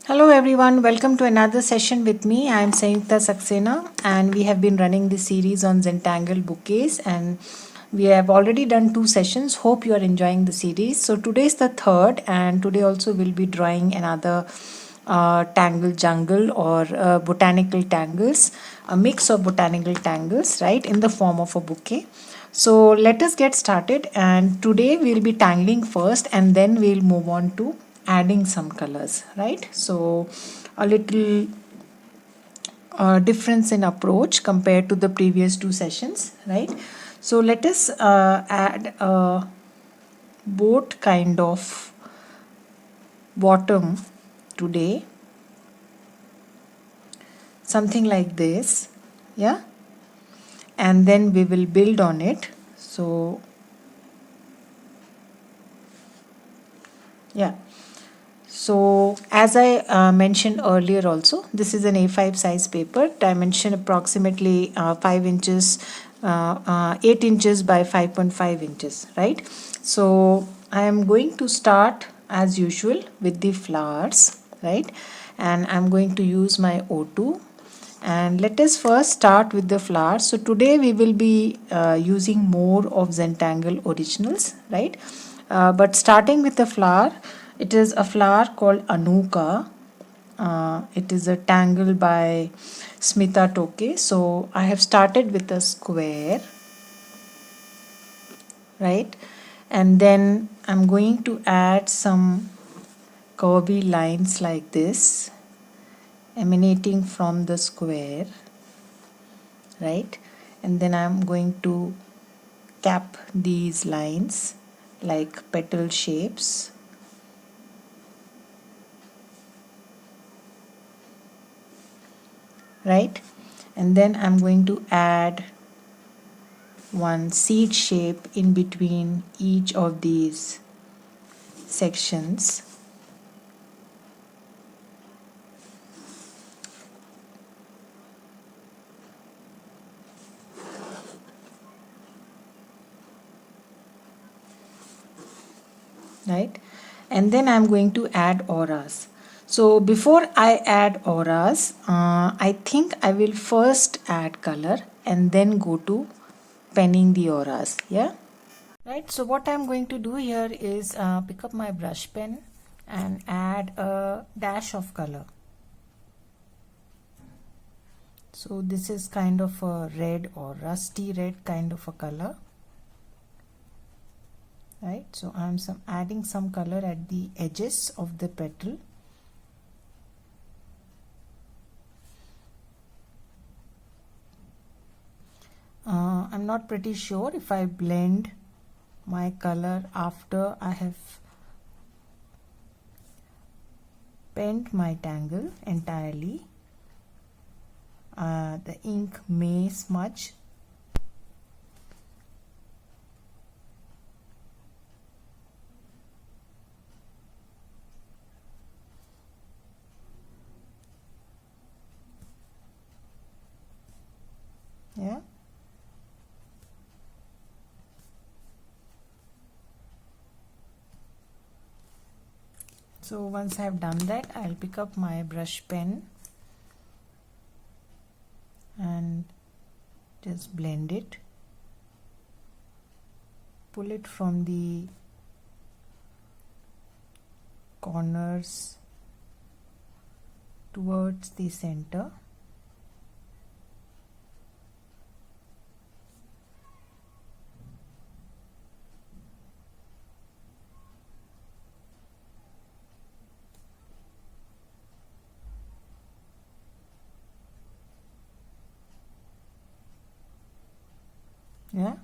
Hello everyone, welcome to another session with me. I am Sanyukta Saxena and we have been running this series on Zentangle Bouquets and we have already done 2 sessions. Hope you are enjoying the series. So today is the third and today also we'll be drawing another tangle jungle or botanical tangles, a mix of botanical tangles, right, in the form of a bouquet. So let us get started, and today we'll be tangling first and then we'll move on to adding some colors, right? So a little difference in approach compared to the previous 2 sessions, right? So let us add a boat kind of bottom today, something like this, yeah, and then we will build on it. So yeah, so as I mentioned earlier also, this is an A5 size paper, dimension approximately 5 inches, 8 inches by 5.5 inches, right? So I am going to start as usual with the flowers, right? And I'm going to use my O2. And let us first start with the flowers. So today we will be using more of Zentangle originals, right? But starting with the flower, it is a flower called ANOOKA. It is a tangle by Smita Toke. So I have started with a square, right? And then I'm going to add some curvy lines like this emanating from the square, right? And then I'm going to cap these lines like petal shapes, right? And then I'm going to add one seed shape in between each of these sections, right? And then I'm going to add auras. So before I add auras, I think I will first add color and then go to penning the auras, yeah? Right, so what I'm going to do here is pick up my brush pen and add a dash of color. So this is kind of a red or rusty red kind of a color, right? So I'm adding some color at the edges of the petal. I'm not pretty sure if I blend my color after I have penned my tangle entirely. The ink may smudge. Yeah. So once I have done that, I'll pick up my brush pen and just blend it. Pull it from the corners towards the center. Yeah.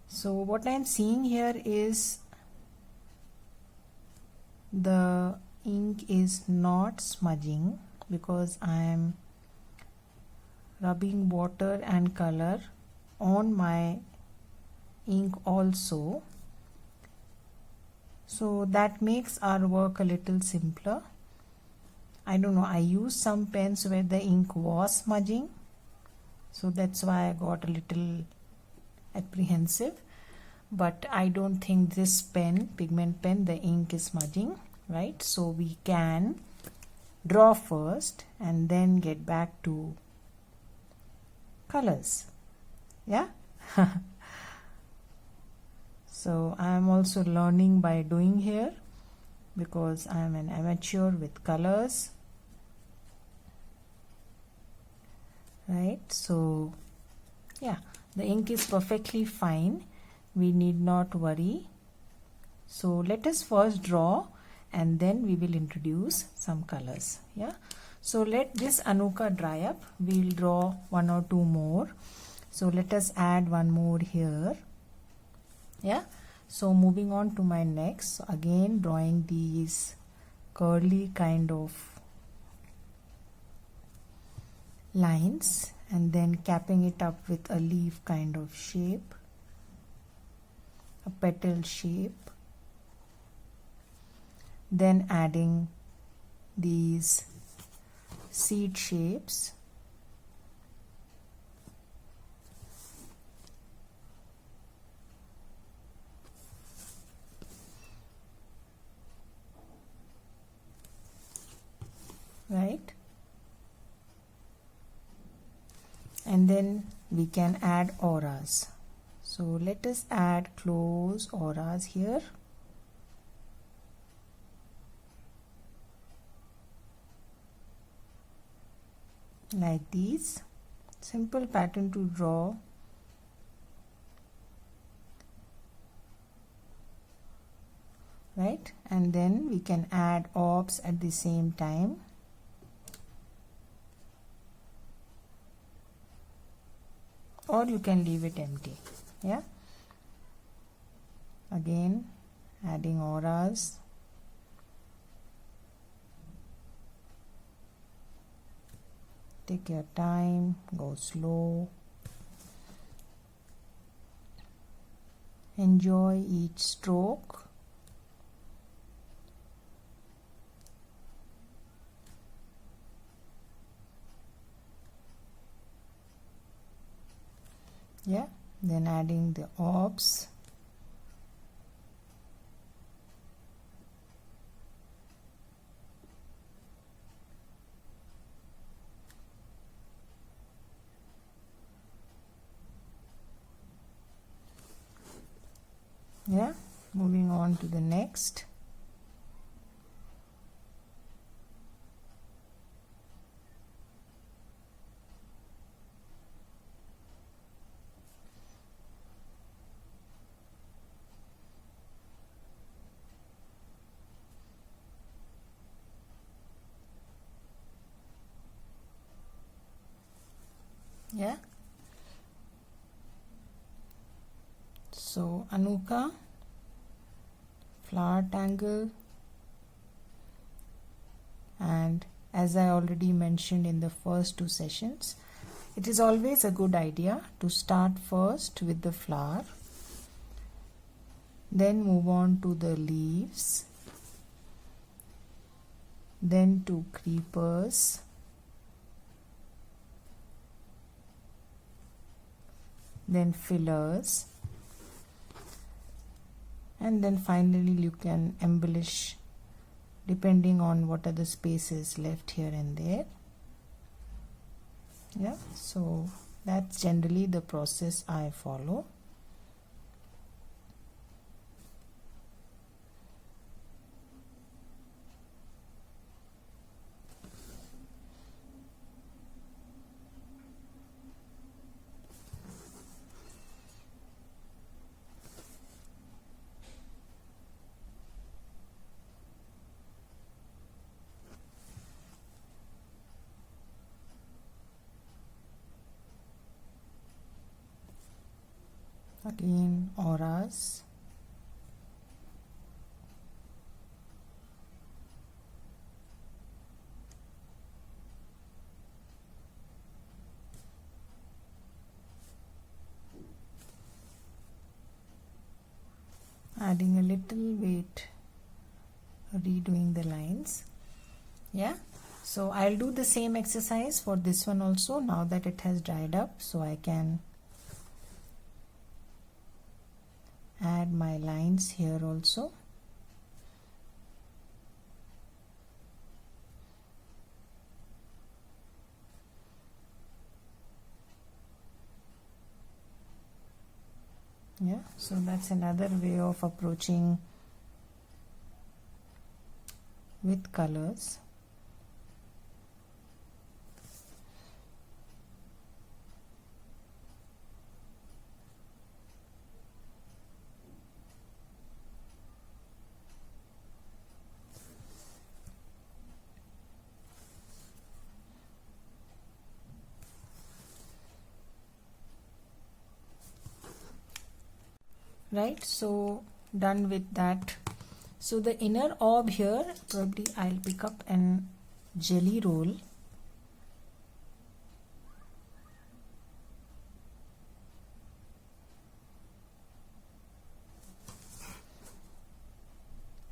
So what I'm seeing here is the ink is not smudging because I am rubbing water and color on my ink also. So that makes our work a little simpler. I don't know, I used some pens where the ink was smudging, so that's why I got a little apprehensive. but I don't think this pen, pigment pen, the ink is smudging, right? So we can draw first and then get back to colors. Yeah. So I am also learning by doing here, because I am an amateur with colors, right? So yeah, the ink is perfectly fine, we need not worry. So let us first draw and then we will introduce some colors. Yeah, so let this ANOOKA dry up, we'll draw one or two more. So let us add one more here. Yeah, so moving on to my next, so again drawing these curly kind of lines and then capping it up with a leaf kind of shape, a petal shape, then adding these seed shapes, right? And then we can add auras. So let us add close auras here. Like these. Simple pattern to draw. Right? And then we can add orbs at the same time. Or you can leave it empty. Yeah, again adding auras, take your time, go slow, enjoy each stroke. Yeah, then adding the orbs. Yeah, moving on to the next. Yeah, so ANOOKA, flower tangle, and as I already mentioned in the first two sessions, it is always a good idea to start first with the flower, then move on to the leaves, then to creepers, then fillers, and then finally you can embellish depending on what are the spaces left here and there. Yeah, so that's generally the process I follow. Again, auras. Adding a little weight, redoing the lines. Yeah, so I'll do the same exercise for this one also now that it has dried up, so I can add my lines here also. Yeah, so that's another way of approaching with colors. Right, so done with that. So the inner orb here, probably I'll pick up an jelly roll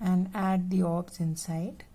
and add the orbs inside.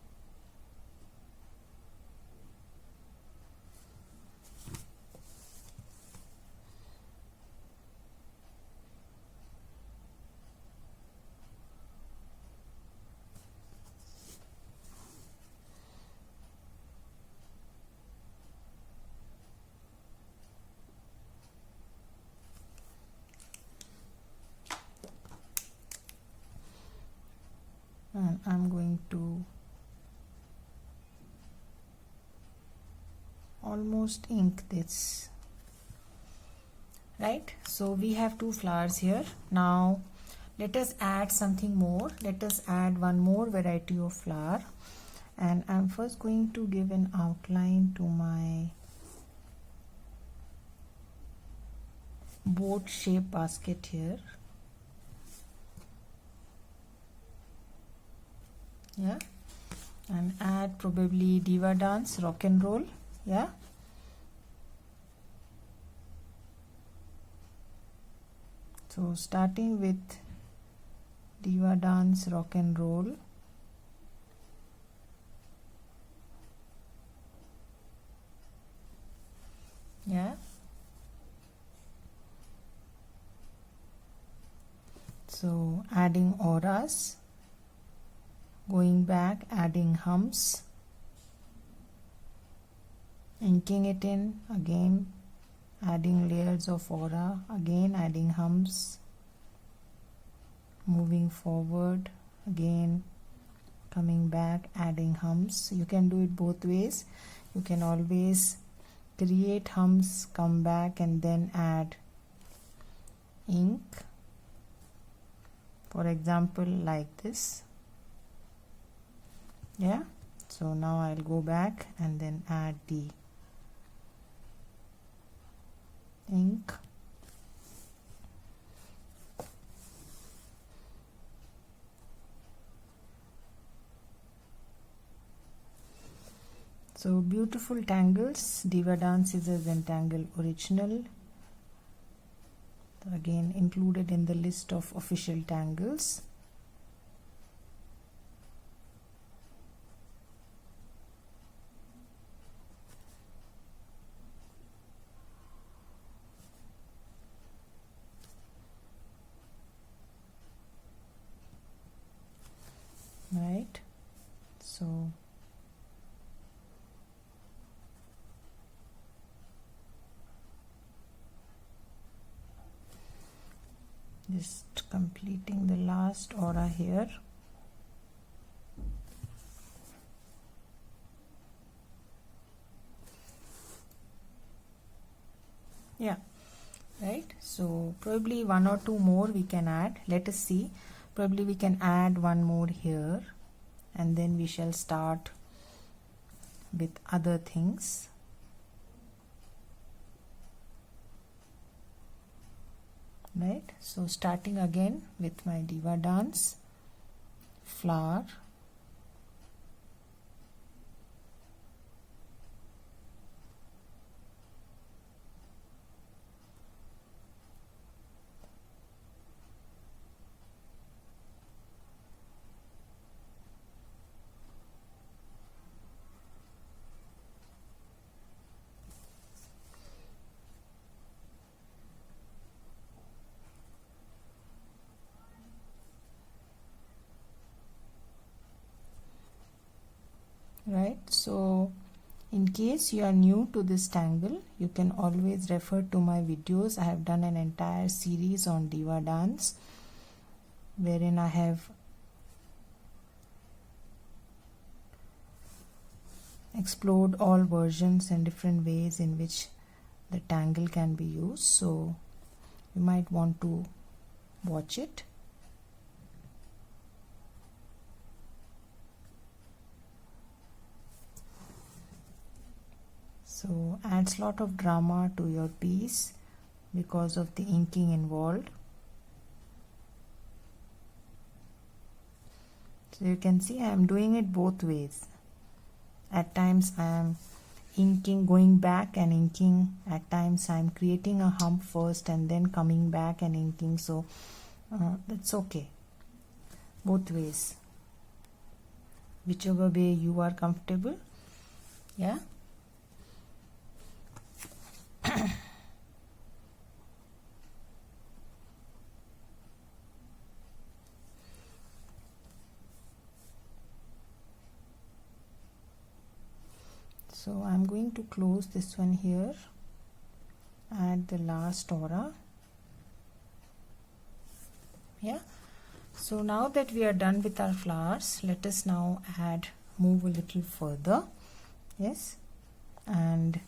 And I'm going to almost ink this. Right, so we have 2 flowers here. Now let us add something more. Let us add one more variety of flower, and I'm first going to give an outline to my boat shape basket here. Yeah, and add probably DIVADANCE rock and roll. Yeah, so starting with DIVADANCE rock and roll. Yeah, so adding auras, going back, adding humps, inking it in, again adding layers of aura, again adding humps, moving forward, again coming back, adding humps. You can do it both ways. You can always create humps, come back, and then add ink, for example like this. Yeah, so now I'll go back and then add the ink. So beautiful tangles. DIVADANCE is a Zentangle original. So again included in the list of official tangles. Right, so just completing the last aura here. Yeah, right, so probably 1 or 2 more we can add. Let us see, probably we can add one more here, and then we shall start with other things. Right, so starting again with my DIVADANCE flower, right? So in case you are new to this tangle, you can always refer to my videos. I have done an entire series on DIVADANCE, wherein I have explored all versions and different ways in which the tangle can be used, so you might want to watch it. So adds lot of drama to your piece because of the inking involved. So you can see I am doing it both ways. At times I am inking, going back and inking. At times I am creating a hump first and then coming back and inking. So that's okay. Both ways. Whichever way you are comfortable. Yeah. So I'm going to close this one here, add the last aura. Yeah. So now that we are done with our flowers, let us now move a little further. Yes. And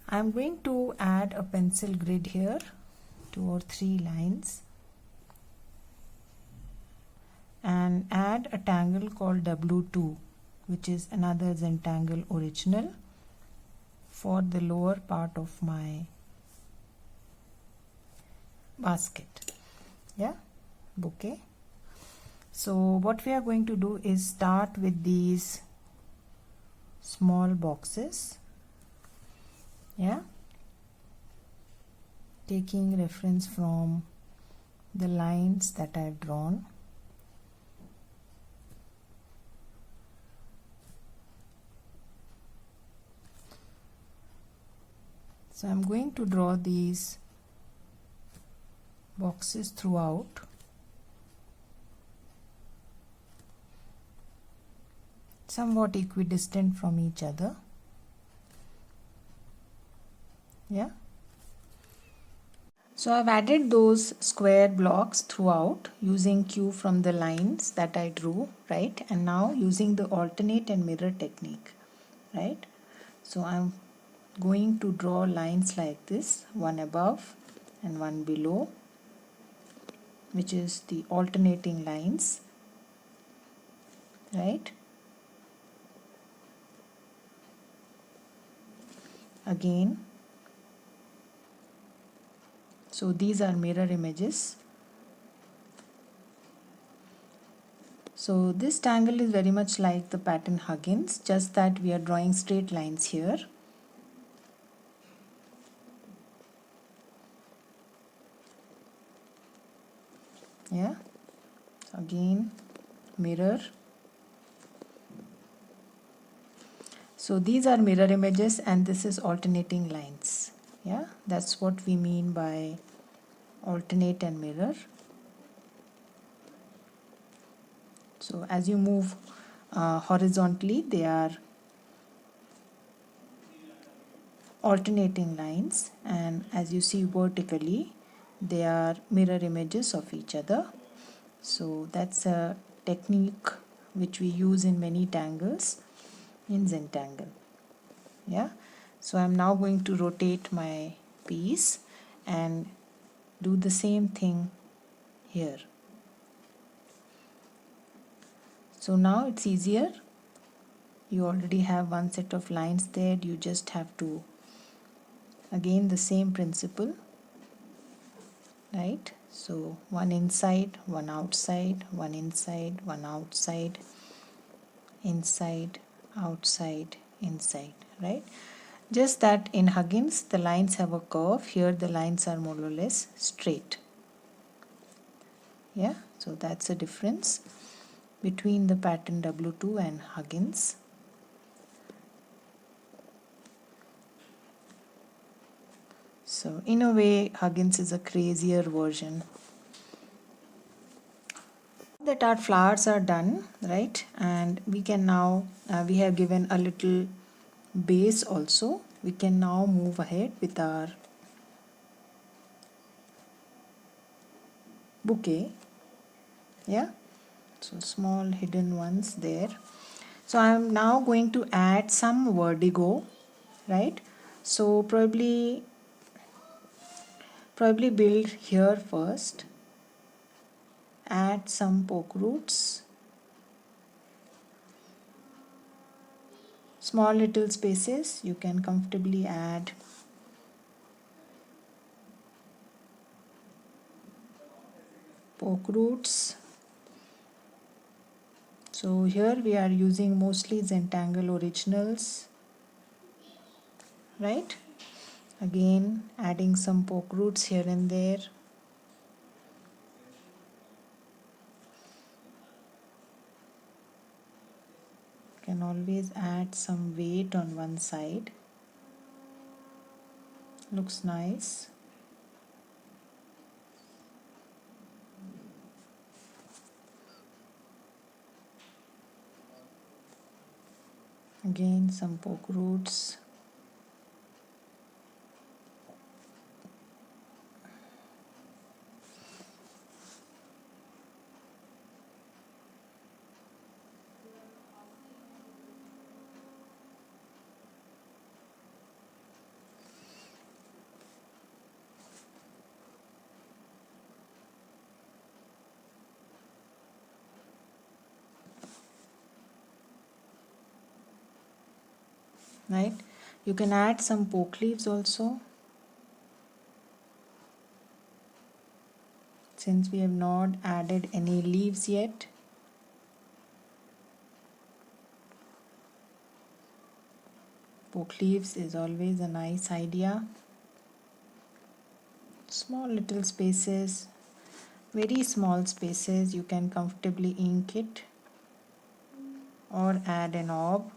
I'm going to add a pencil grid here, 2 or 3 lines, and add a tangle called W2, which is another Zentangle original, for the lower part of my basket. Yeah, bouquet. So what we are going to do is start with these small boxes. Yeah, taking reference from the lines that I've drawn. So I'm going to draw these boxes throughout. Somewhat equidistant from each other. Yeah. So I've added those square blocks throughout using cue from the lines that I drew, right? And now using the alternate and mirror technique, right? So I'm going to draw lines like this, one above and one below, which is the alternating lines, right? Again, so these are mirror images. So this tangle is very much like the pattern HUGGINS, just that we are drawing straight lines here. Yeah, again mirror. So these are mirror images and this is alternating lines. Yeah, that's what we mean by alternate and mirror. So as you move horizontally, they are alternating lines, and as you see vertically, they are mirror images of each other. So that's a technique which we use in many tangles in Zentangle. Yeah. So I'm now going to rotate my piece and do the same thing here. So now it's easier. You already have one set of lines there. You just have to, again, the same principle, right? So one inside, one outside, one inside, one outside, inside, outside, inside, right? Just that in HUGGINS the lines have a curve. Here the lines are more or less straight. Yeah, so that's a difference between the pattern W2 and HUGGINS. So in a way HUGGINS is a crazier version. That our flowers are done, right? And we can now, we have given a little base also. We can now move ahead with our bouquet. Yeah, so small hidden ones there. So I'm now going to add some vertigo, right? So probably build here first, add some poke roots, small little spaces you can comfortably add poke roots. So here we are using mostly Zentangle originals, right? Again adding some poke roots here and there. Can always add some weight on one side. Looks nice. Again some poke roots. Right, you can add some poke leaves also, since we have not added any leaves yet. Poke leaves is always a nice idea. Small little spaces, very small spaces, you can comfortably ink it or add an orb.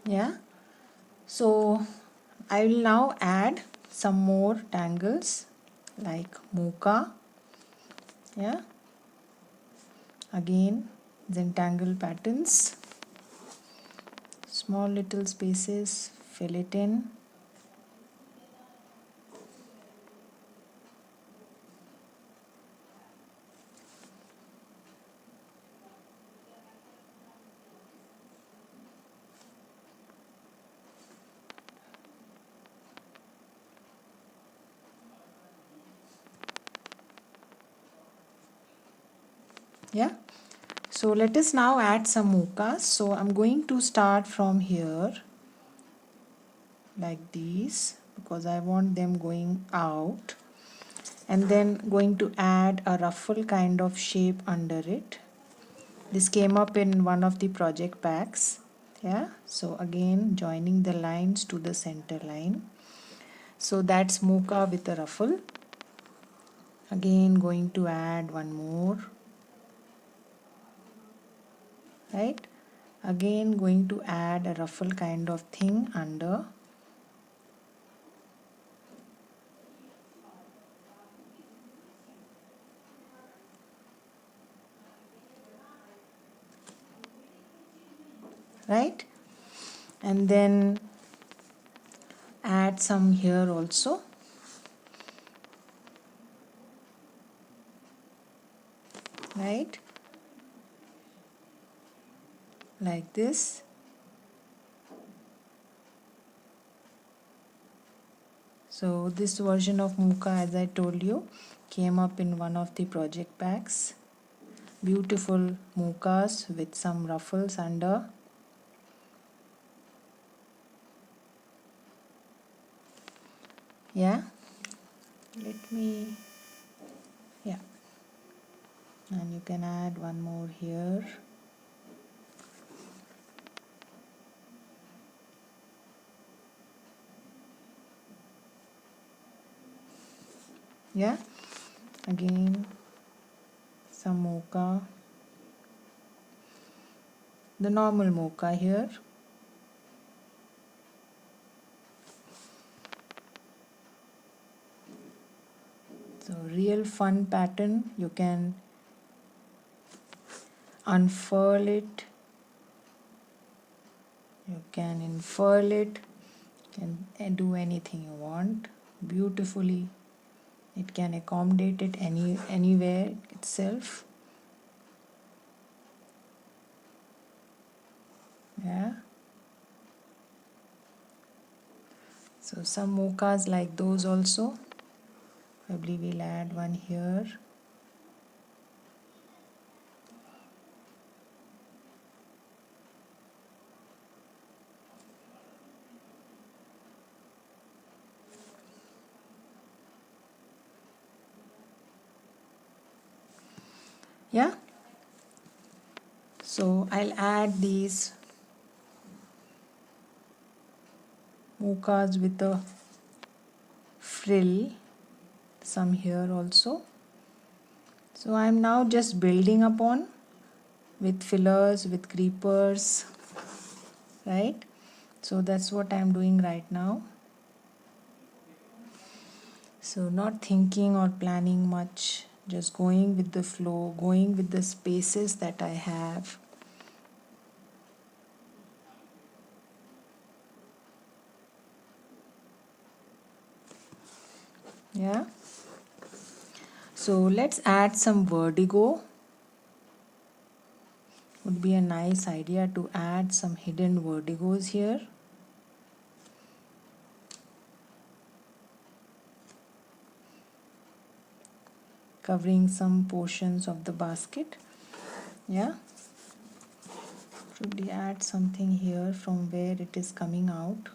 Yeah, so I will now add some more tangles like MOOKA. Yeah, again Zentangle patterns, small little spaces, fill it in. Yeah, so let us now add some mookas. So I'm going to start from here like these because I want them going out, and then going to add a ruffle kind of shape under it. This came up in one of the project packs. Yeah, so again joining the lines to the center line. So that's mooka with a ruffle. Again going to add one more, right? Again going to add a ruffle kind of thing under. Right, and then add some here also, right, like this. So this version of mooka, as I told you, came up in one of the project packs. Beautiful mookas with some ruffles under. Yeah, let me, yeah, and you can add one more here. Yeah, again some MOOKA, the normal MOOKA here. So real fun pattern. You can unfurl it, you can unfurl it, you can do anything you want beautifully. It can accommodate it anywhere itself. Yeah. So some MOOKAs like those also. Probably we'll add one here. Yeah. So I'll add these MOOKAs with a frill, some here also. So I'm now just building upon with fillers, with creepers, right? So that's what I'm doing right now. So not thinking or planning much, just going with the flow, going with the spaces that I have. Yeah. So let's add some vertigo. Would be a nice idea to add some hidden vertigos here. Covering some portions of the basket. Yeah. Should we add something here from where it is coming out?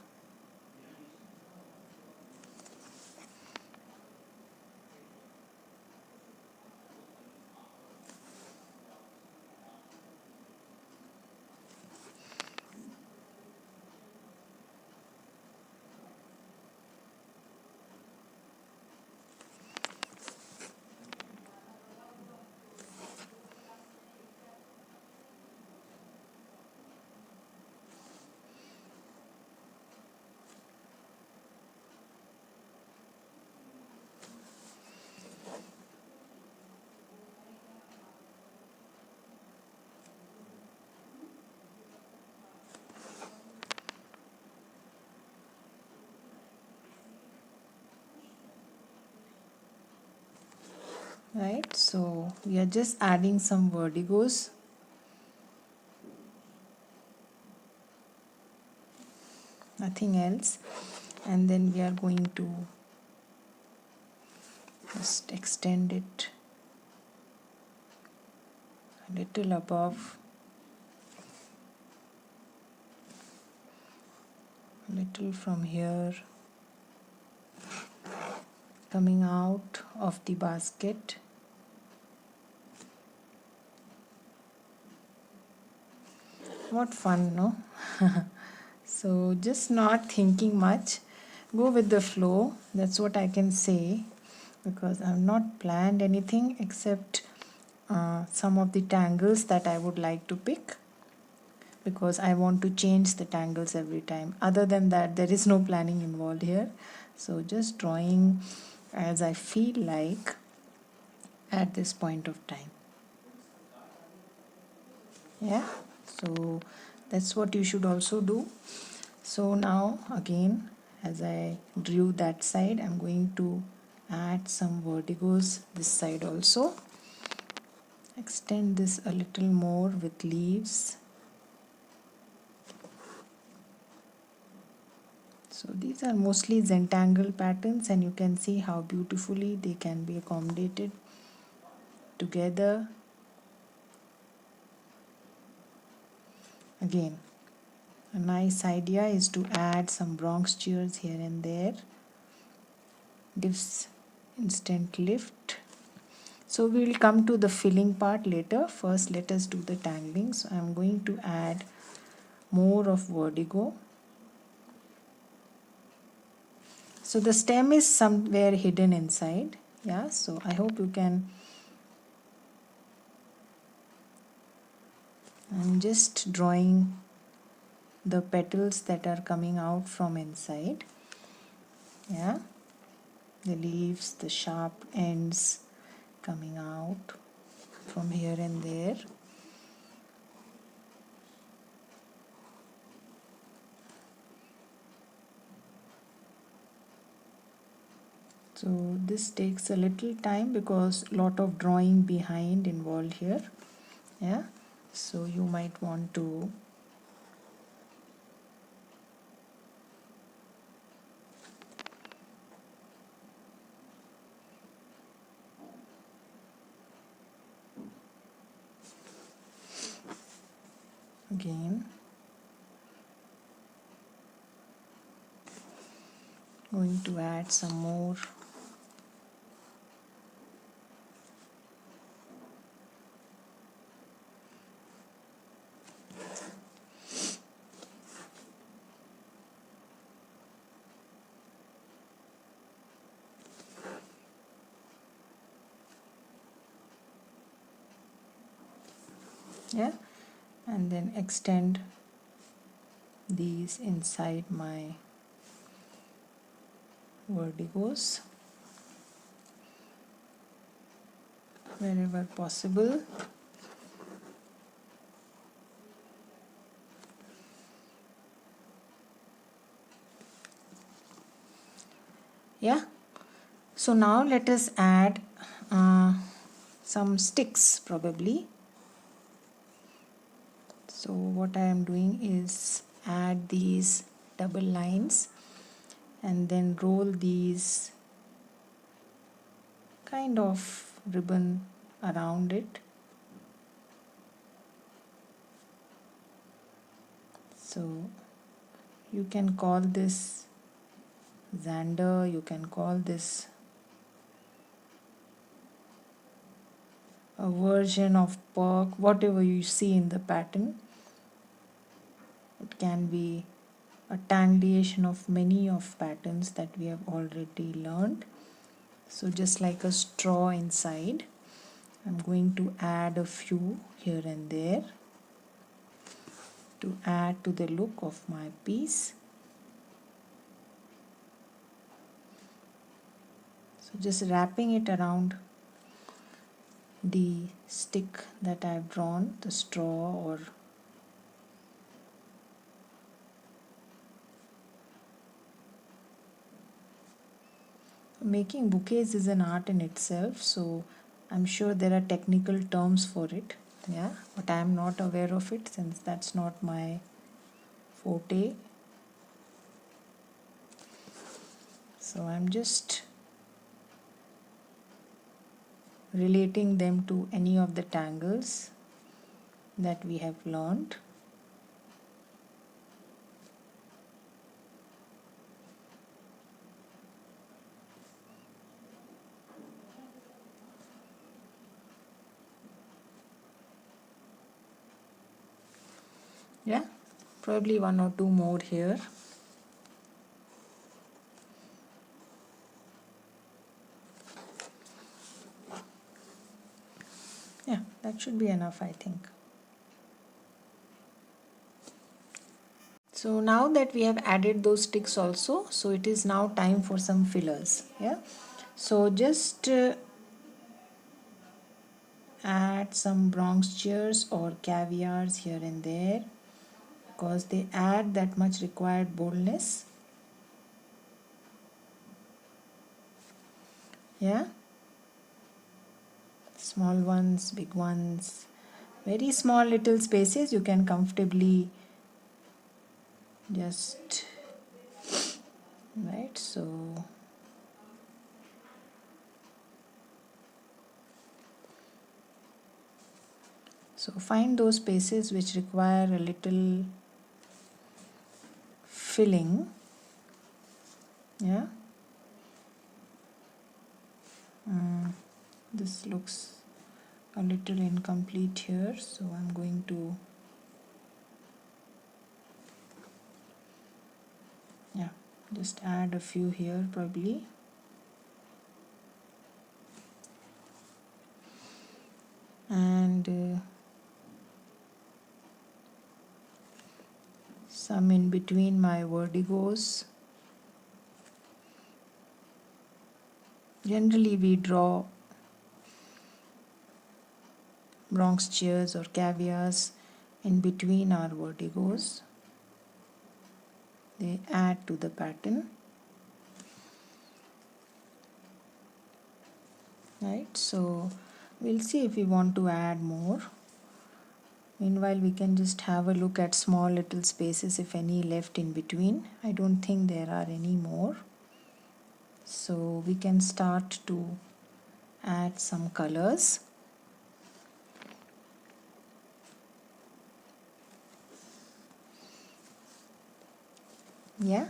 Right, so we are just adding some vertigos. Nothing else. And then we are going to just extend it a little above, a little from here, coming out of the basket. What fun, no? So just not thinking much, go with the flow. That's what I can say, because I've not planned anything except some of the tangles that I would like to pick, because I want to change the tangles every time. Other than that, there is no planning involved here. So just drawing as I feel like at this point of time. Yeah, so that's what you should also do. So now again, as I drew that side, I'm going to add some vertigos this side also. Extend this a little more with leaves. So these are mostly Zentangle patterns, and you can see how beautifully they can be accommodated together. Again, a nice idea is to add some Bronx cheers here and there. Gives instant lift. So we will come to the filling part later. First, let us do the tangling. So I'm going to add more of vertigo. So the stem is somewhere hidden inside. Yeah, so I hope you can. I'm just drawing the petals that are coming out from inside. Yeah, the leaves, the sharp ends coming out from here and there. So this takes a little time because lot of drawing behind involved here. Yeah, so you might want to again going to add some more. Yeah, and then extend these inside my verdigos wherever possible. Yeah, so now let us add some sticks probably. So what I am doing is add these double lines and then roll these kind of ribbon around it. So you can call this Xander, you can call this a version of perk, whatever you see in the pattern. It can be a tanglation of many of patterns that we have already learned. So just like a straw inside, I'm going to add a few here and there to add to the look of my piece. So just wrapping it around the stick that I've drawn, the straw or making bouquets is an art in itself, so I'm sure there are technical terms for it. Yeah, but I am not aware of it since that's not my forte. So I'm just relating them to any of the tangles that we have learned. Yeah, probably one or two more here. Yeah, that should be enough, I think. So now that we have added those sticks also, so it is now time for some fillers. Yeah, so just add some bronze chairs or caviars here and there because they add that much required boldness. Yeah, small ones, big ones, very small little spaces you can comfortably just, right, so find those spaces which require a little filling. Yeah, this looks a little incomplete here, so I'm going to, yeah, just add a few here probably. and some in between my vertigoes. Generally we draw Bronx chairs or caviars in between our vertigoes. They add to the pattern. Right, so we'll see if we want to add more. Meanwhile, we can just have a look at small little spaces, if any left in between. I don't think there are any more. So we can start to add some colors. Yeah.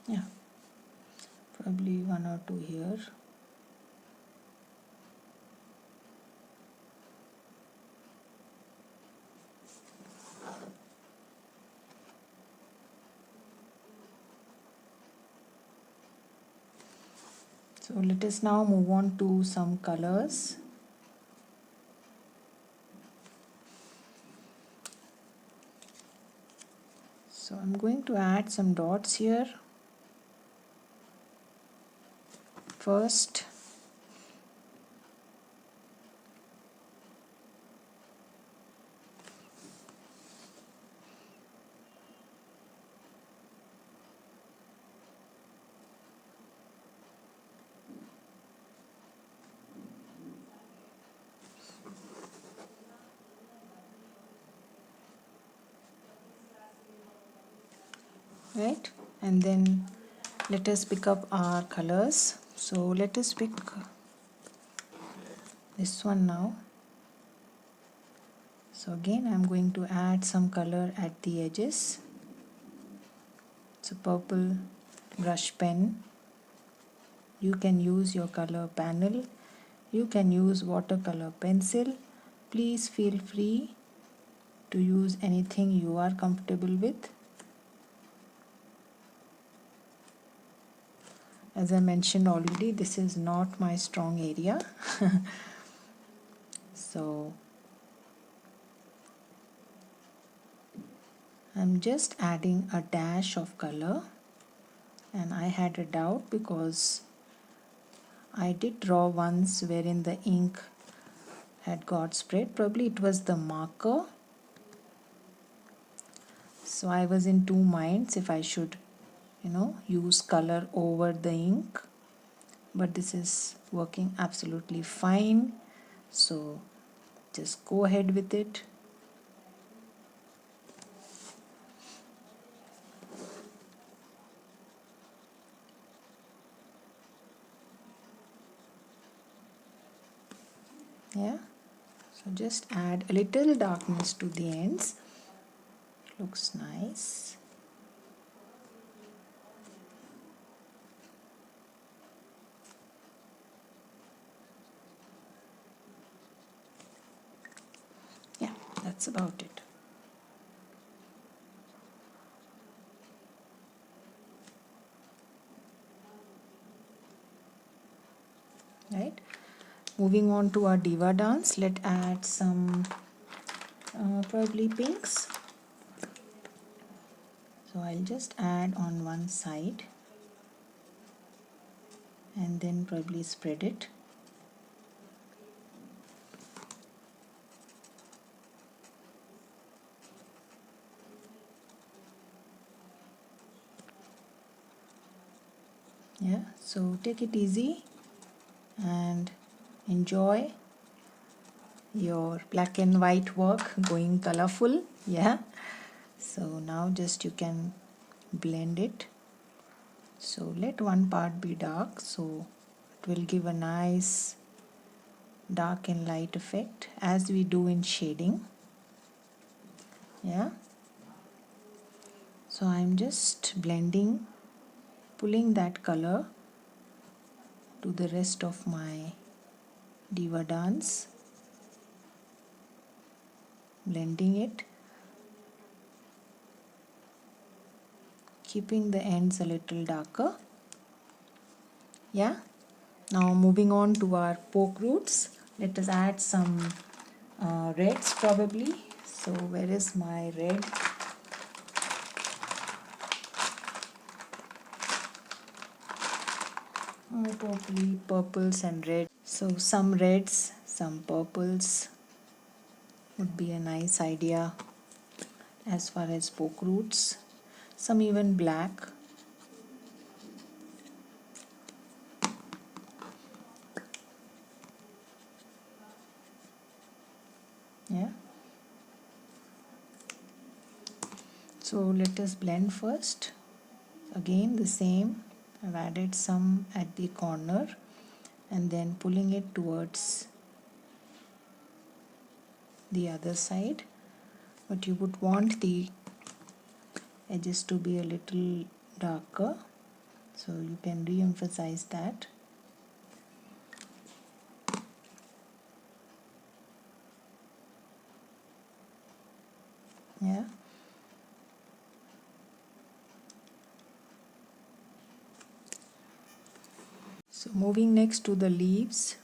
Yeah. Probably one or two here. So let us now move on to some colors. So I'm going to add some dots here. First, right, and then let us pick up our colors. So let us pick this one now. So again I'm going to add some color at the edges. It's a purple brush pen. You can use your color panel. You can use watercolor pencil. Please feel free to use anything you are comfortable with. As I mentioned already, this is not my strong area. So I'm just adding a dash of color, and I had a doubt because I did draw once wherein the ink had got spread. Probably it was the marker. So I was in two minds if I should, use color over the ink. But this is working absolutely fine. So just go ahead with it. Yeah. So just add a little darkness to the ends. Looks nice. Yeah, that's about it. Right. Moving on to our diva dance, let's add some probably pinks. So I'll just add on one side and then probably spread it. Yeah, so take it easy and enjoy your black and white work going colorful. Yeah, so now just you can blend it. So let one part be dark, so it will give a nice dark and light effect as we do in shading. Yeah, so I'm just blending, pulling that color to the rest of my diva dance, blending it. keeping the ends a little darker. Yeah. Now moving on to our poke roots. Let us add some reds probably. So where is my red? Probably purples and red. So some reds, some purples would be a nice idea as far as poke roots. Some even black. Yeah. So let us blend first. Again the same. I've added some at the corner and then pulling it towards the other side. But you would want the edges to be a little darker, so you can re-emphasize that. Yeah. So moving next to the leaves.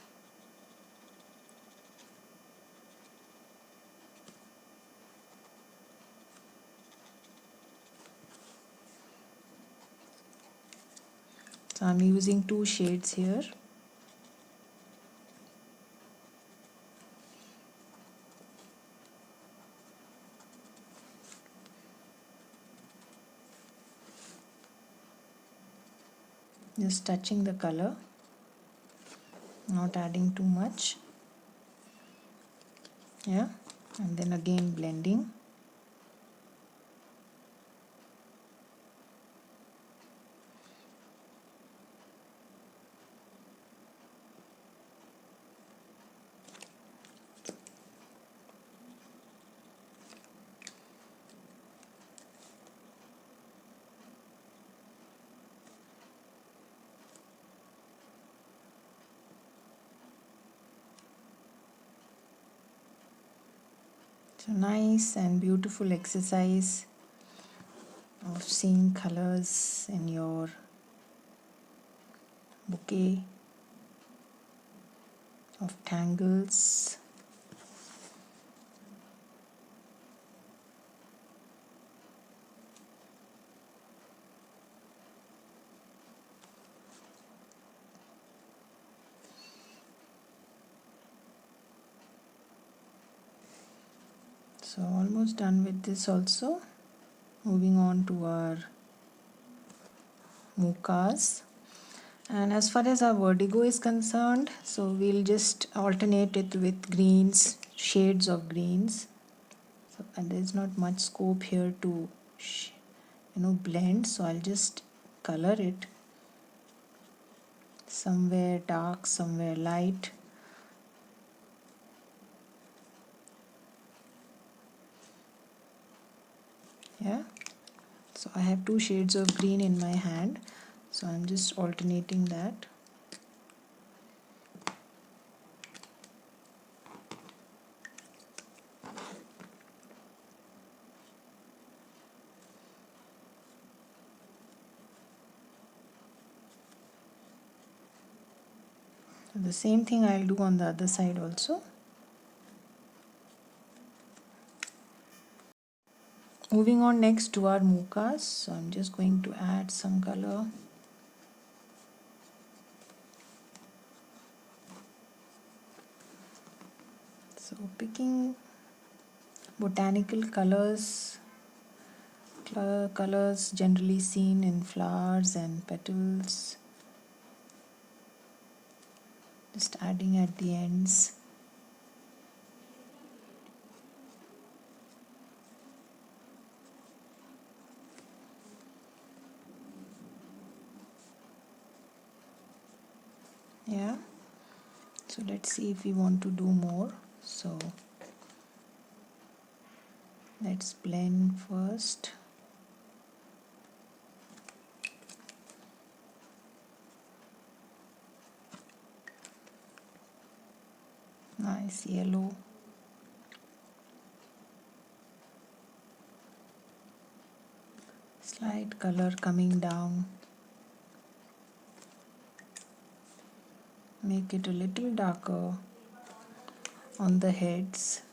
So I'm using two shades here. Just touching the color, not adding too much. Yeah, and then again blending. So nice and beautiful exercise of seeing colors in your bouquet of tangles. So almost done with this also. Moving on to our mookas. And as far as our vertigo is concerned, so we'll just alternate it with greens, shades of greens. So, and there's not much scope here to blend, so I'll just color it somewhere dark, somewhere light. Yeah, so I have two shades of green in my hand, so I'm just alternating that. So the same thing I'll do on the other side also. Moving on next to our mookas, so I'm just going to add some color. So picking botanical colors, colors generally seen in flowers and petals, just adding at the ends. Yeah, so let's see if we want to do more. So let's blend first. Nice yellow. Slight color coming down. Make it a little darker on the heads.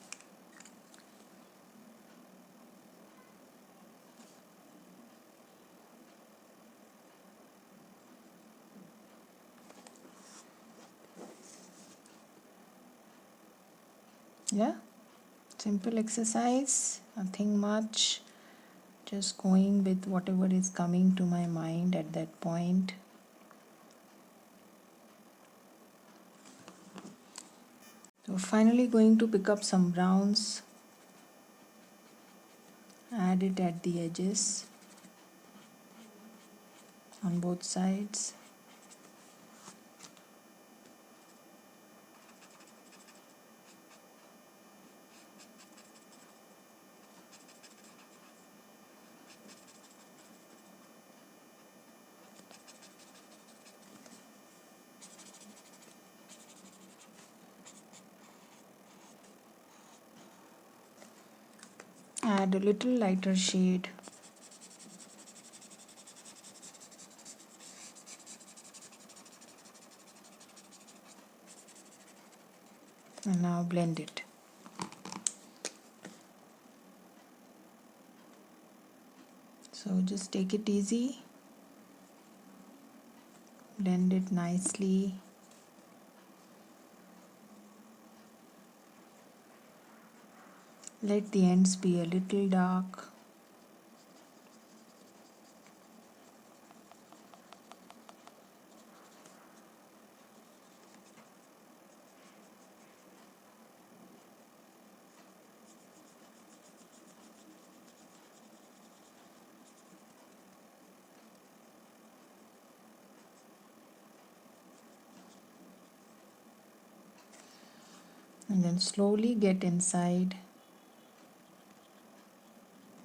Yeah, simple exercise, nothing much, just going with whatever is coming to my mind at that point. So finally going to pick up some browns, add it at the edges on both sides. Add a little lighter shade. And now blend it. So just take it easy. Blend it nicely. Let the ends be a little dark. And then slowly get inside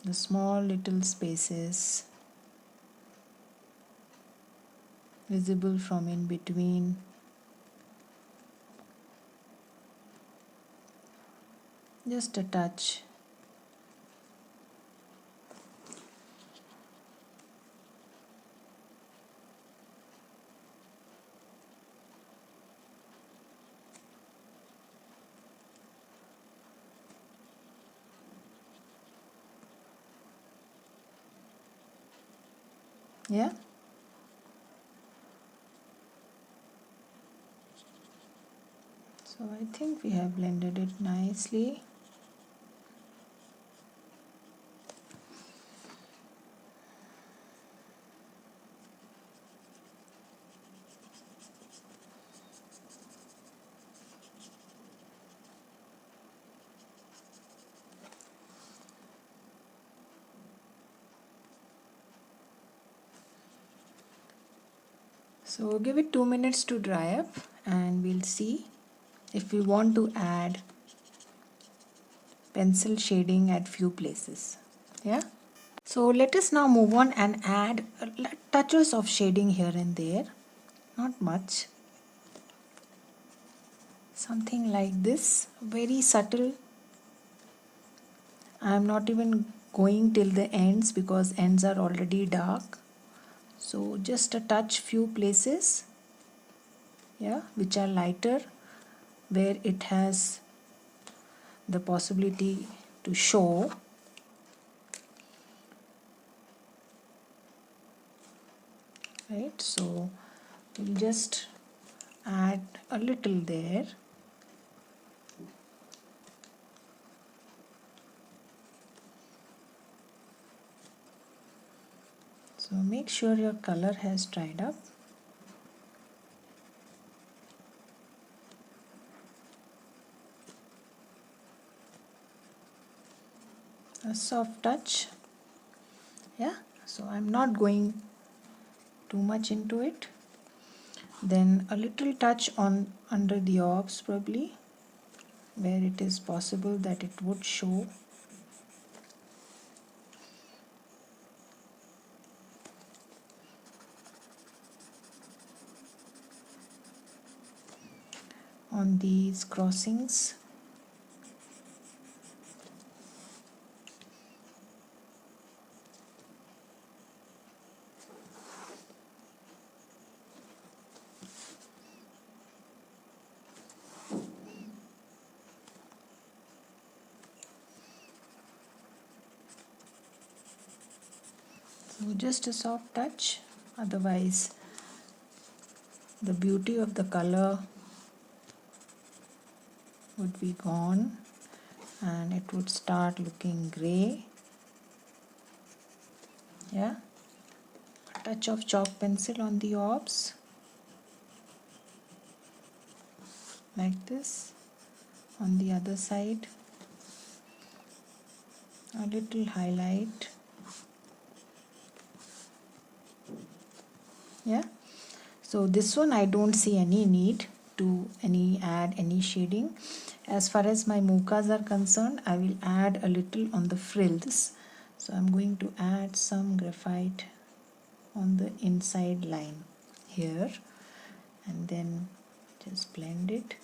the small little spaces visible from in between. Just a touch. Yeah. So I think we have blended it nicely. So give it 2 minutes to dry up and we'll see if we want to add pencil shading at few places. Yeah. So let us now move on and add touches of shading here and there. Not much. Something like this, very subtle. I am not even going till the ends because ends are already dark. So just a touch few places, yeah, which are lighter, where it has the possibility to show. Right, so we'll just add a little there. So make sure your color has dried up. A soft touch. Yeah, so I'm not going too much into it. Then a little touch on under the orbs, probably where it is possible that it would show. On these crossings. So just a soft touch, otherwise the beauty of the color would be gone and it would start looking gray. Yeah, a touch of chalk pencil on the orbs like this. On the other side, a little highlight. Yeah, so this one I don't see any need to add any shading. As far as my mookas are concerned, I will add a little on the frills. So I'm going to add some graphite on the inside line here and then just blend it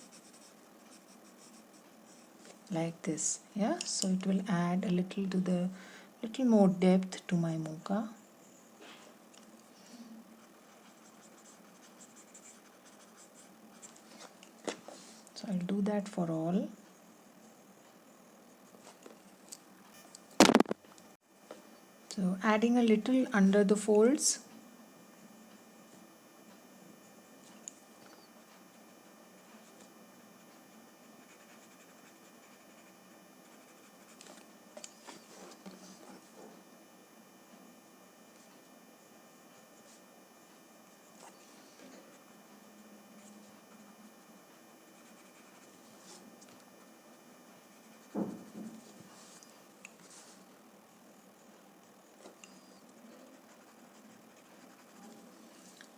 like this. Yeah, so it will add a little to the little more depth to my mooka. So I'll do that for all. So adding a little under the folds.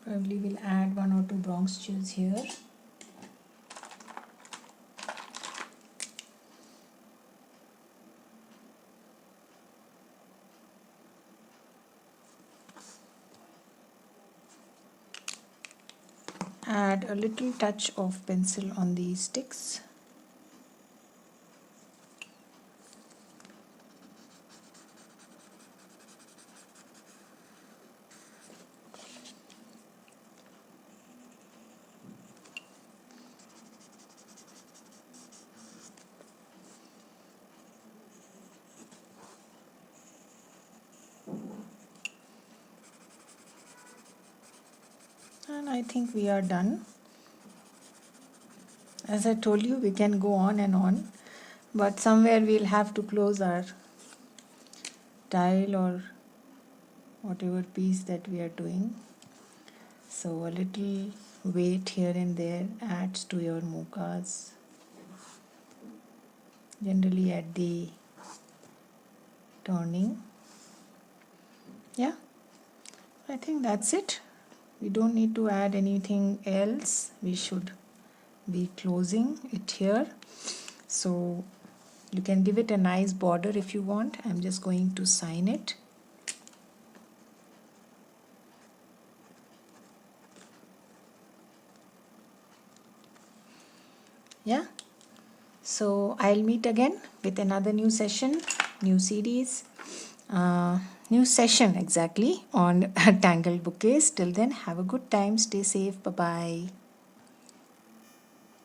Probably will add 1 or 2 bronze chills here. Add a little touch of pencil on these sticks. And I think we are done. As I told you, we can go on and on, but somewhere we'll have to close our tile or whatever piece that we are doing. So a little weight here and there adds to your mookas. Generally at the turning. Yeah, I think that's it. We don't need to add anything else. We should be closing it here. So you can give it a nice border if you want. I'm just going to sign it. Yeah, so I'll meet again with another new session, new series, new session exactly on Tangle Bouquets. Till then, have a good time, stay safe, bye bye.